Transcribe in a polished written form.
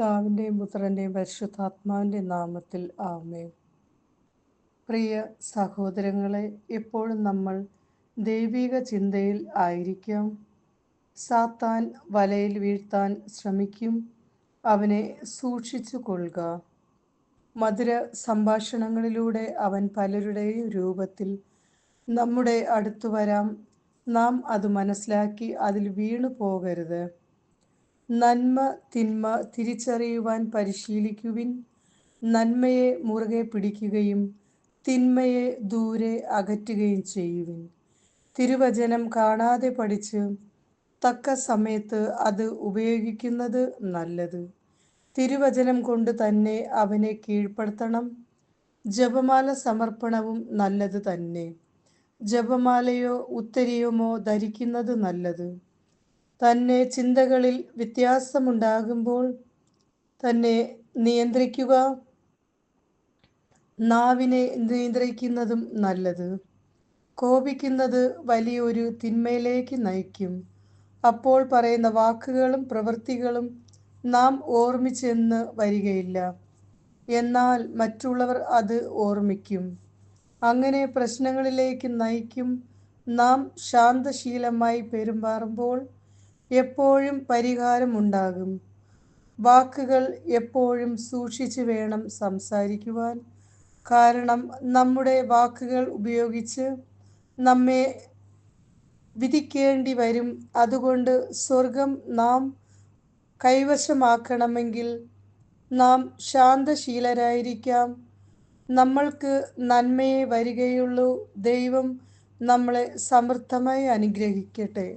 പിതാവിൻ്റെയും പുത്രൻ്റെയും പരിശുദ്ധാത്മാവിൻ്റെ നാമത്തിൽ ആമേൻ. പ്രിയ സഹോദരങ്ങളെ, എപ്പോഴും നമ്മൾ ദൈവിക ചിന്തയിൽ ആയിരിക്കാം. സാത്താൻ വലയിൽ വീഴ്ത്താൻ ശ്രമിക്കും. അവനെ സൂക്ഷിച്ചു കൊള്ളുക. മധുര സംഭാഷണങ്ങളിലൂടെ അവൻ പലരുടെയും രൂപത്തിൽ നമ്മുടെ അടുത്തു വരാം. നാം അത് മനസ്സിലാക്കി അതിൽ വീണു പോകരുത്. നന്മ തിന്മ തിരിച്ചറിയുവാൻ പരിശീലിക്കുവിൻ. നന്മയെ മുറുകെ പിടിക്കുകയും തിന്മയെ ദൂരെ അകറ്റുകയും ചെയ്യുവിൻ. തിരുവചനം കാണാതെ പഠിച്ച് തക്ക സമയത്ത് അത് ഉപയോഗിക്കുന്നത് നല്ലത്. തിരുവചനം കൊണ്ട് തന്നെ അവനെ കീഴ്പ്പെടുത്തണം. ജപമാല സമർപ്പണവും നല്ലത് തന്നെ. ജപമാലയോ ഉത്തരീയമോ ധരിക്കുന്നത് നല്ലത് തന്നെ. ചിന്തകളിൽ വ്യത്യാസമുണ്ടാകുമ്പോൾ തന്നെ നിയന്ത്രിക്കുക. നാവിനെ നിയന്ത്രിക്കുന്നതും നല്ലത്. കോപിക്കുന്നത് വലിയൊരു തിന്മയിലേക്ക് നയിക്കും. അപ്പോൾ പറയുന്ന വാക്കുകളും പ്രവൃത്തികളും നാം ഓർമ്മിച്ചെന്ന് വരികയില്ല, എന്നാൽ മറ്റുള്ളവർ അത് ഓർമ്മിക്കും. അങ്ങനെ പ്രശ്നങ്ങളിലേക്ക് നയിക്കും. നാം ശാന്തശീലമായി പെരുമാറുമ്പോൾ എപ്പോഴും പരിഹാരമുണ്ടാകും. വാക്കുകൾ എപ്പോഴും സൂക്ഷിച്ചു വേണം സംസാരിക്കുവാൻ. കാരണം നമ്മുടെ വാക്കുകൾ ഉപയോഗിച്ച് നമ്മെ വിധിക്കേണ്ടി വരും. അതുകൊണ്ട് സ്വർഗം നാം കൈവശമാക്കണമെങ്കിൽ നാം ശാന്തശീലരായിരിക്കാം. നമ്മൾക്ക് നന്മയെ വരികയുള്ളൂ. ദൈവം നമ്മളെ സമൃദ്ധമായി അനുഗ്രഹിക്കട്ടെ.